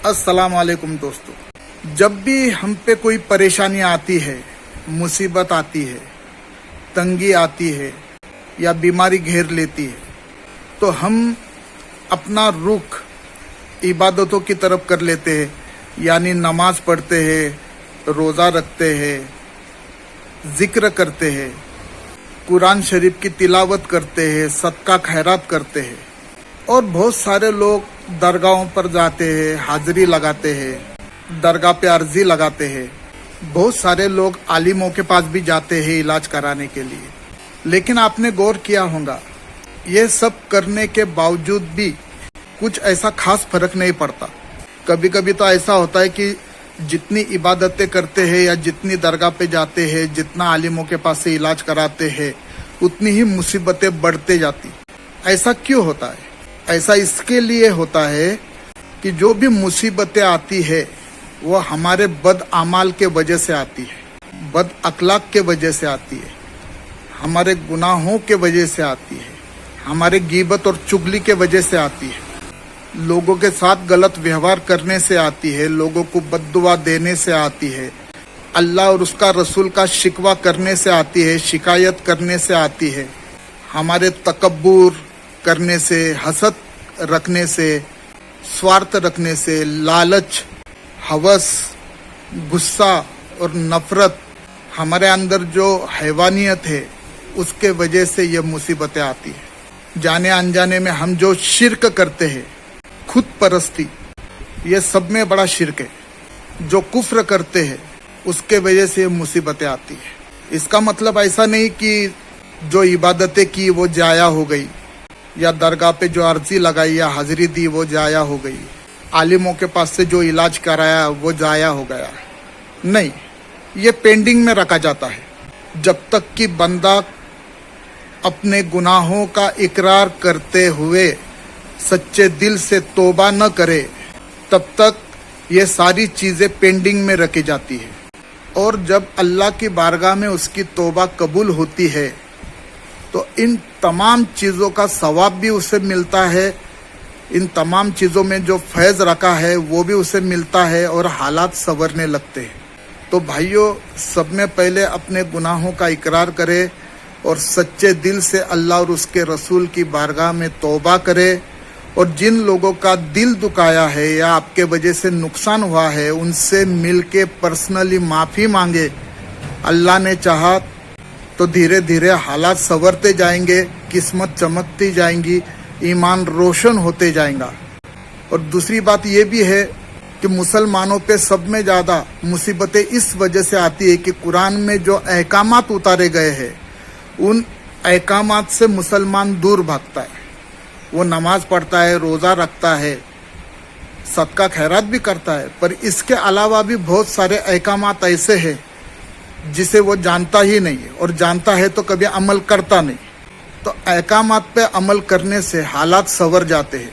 अस्सलाम वालेकुम दोस्तों, जब भी हम पे कोई परेशानी आती है, मुसीबत आती है, तंगी आती है या बीमारी घेर लेती है, तो हम अपना रुख इबादतों की तरफ कर लेते हैं। यानी नमाज पढ़ते हैं, रोज़ा रखते हैं, जिक्र करते हैं, कुरान शरीफ की तिलावत करते हैं, सदका खैरात करते हैं। और बहुत सारे लोग दरगाहों पर जाते हैं, हाजिरी लगाते हैं, दरगाह पे अर्जी लगाते हैं। बहुत सारे लोग आलिमों के पास भी जाते हैं इलाज कराने के लिए। लेकिन आपने गौर किया होगा, ये सब करने के बावजूद भी कुछ ऐसा खास फर्क नहीं पड़ता। कभी कभी तो ऐसा होता है कि जितनी इबादतें करते हैं या जितनी दरगाह पे जाते हैं, जितना आलिमों के पास से इलाज कराते हैं, उतनी ही मुसीबतें बढ़ते जाती। ऐसा क्यों होता है? ऐसा इसके लिए होता है कि जो भी मुसीबतें आती है वो हमारे बद आमाल के वजह से आती है, बद अखलाक के वजह से आती है, हमारे गुनाहों के वजह से आती है, हमारे गीबत और चुगली के वजह से आती है, लोगों के साथ गलत व्यवहार करने से आती है, लोगों को बद्दुआ देने से आती है, अल्लाह और उसका रसूल का शिकवा करने से आती है, शिकायत करने से आती है, हमारे तकब्बुर करने से, हसद रखने से, स्वार्थ रखने से, लालच, हवस, गुस्सा और नफरत, हमारे अंदर जो हैवानियत है उसके वजह से ये मुसीबतें आती है। जाने अनजाने में हम जो शिर्क करते हैं, खुद परस्ती, ये सब में बड़ा शिर्क है। जो कुफ्र करते हैं उसके वजह से मुसीबतें आती है। इसका मतलब ऐसा नहीं कि जो इबादतें की वो जाया हो गई, या दरगाह पे जो अर्जी लगाई या हाजिरी दी वो जाया हो गई, आलिमों के पास से जो इलाज कराया वो जाया हो गया। नहीं, ये पेंडिंग में रखा जाता है। जब तक कि बंदा अपने गुनाहों का इकरार करते हुए सच्चे दिल से तौबा न करे, तब तक ये सारी चीज़ें पेंडिंग में रखी जाती है। और जब अल्लाह की बारगाह में उसकी तौबा कबूल होती है तो इन तमाम चीज़ों का सवाब भी उसे मिलता है, इन तमाम चीज़ों में जो फैज़ रखा है वो भी उसे मिलता है और हालात संवरने लगते हैं। तो भाइयों, सब में पहले अपने गुनाहों का इकरार करे और सच्चे दिल से अल्लाह और उसके रसूल की बारगाह में तौबा करे। और जिन लोगों का दिल दुखाया है या आपके वजह से नुकसान हुआ है, उनसे मिल के पर्सनली माफ़ी मांगे। अल्लाह ने चाहा तो धीरे धीरे हालात संवरते जाएंगे, किस्मत चमकती जाएंगी, ईमान रोशन होते जाएगा। और दूसरी बात ये भी है कि मुसलमानों पे सब में ज़्यादा मुसीबतें इस वजह से आती है कि कुरान में जो अहकामात उतारे गए हैं, उन अहकामात से मुसलमान दूर भागता है। वो नमाज पढ़ता है, रोज़ा रखता है, सदका खैरात भी करता है, पर इसके अलावा भी बहुत सारे अहकामात ऐसे हैं जिसे वो जानता ही नहीं है, और जानता है तो कभी अमल करता नहीं। तो अहकामात पे अमल करने से हालात संवर जाते हैं,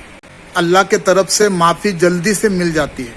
अल्लाह के तरफ से माफ़ी जल्दी से मिल जाती है।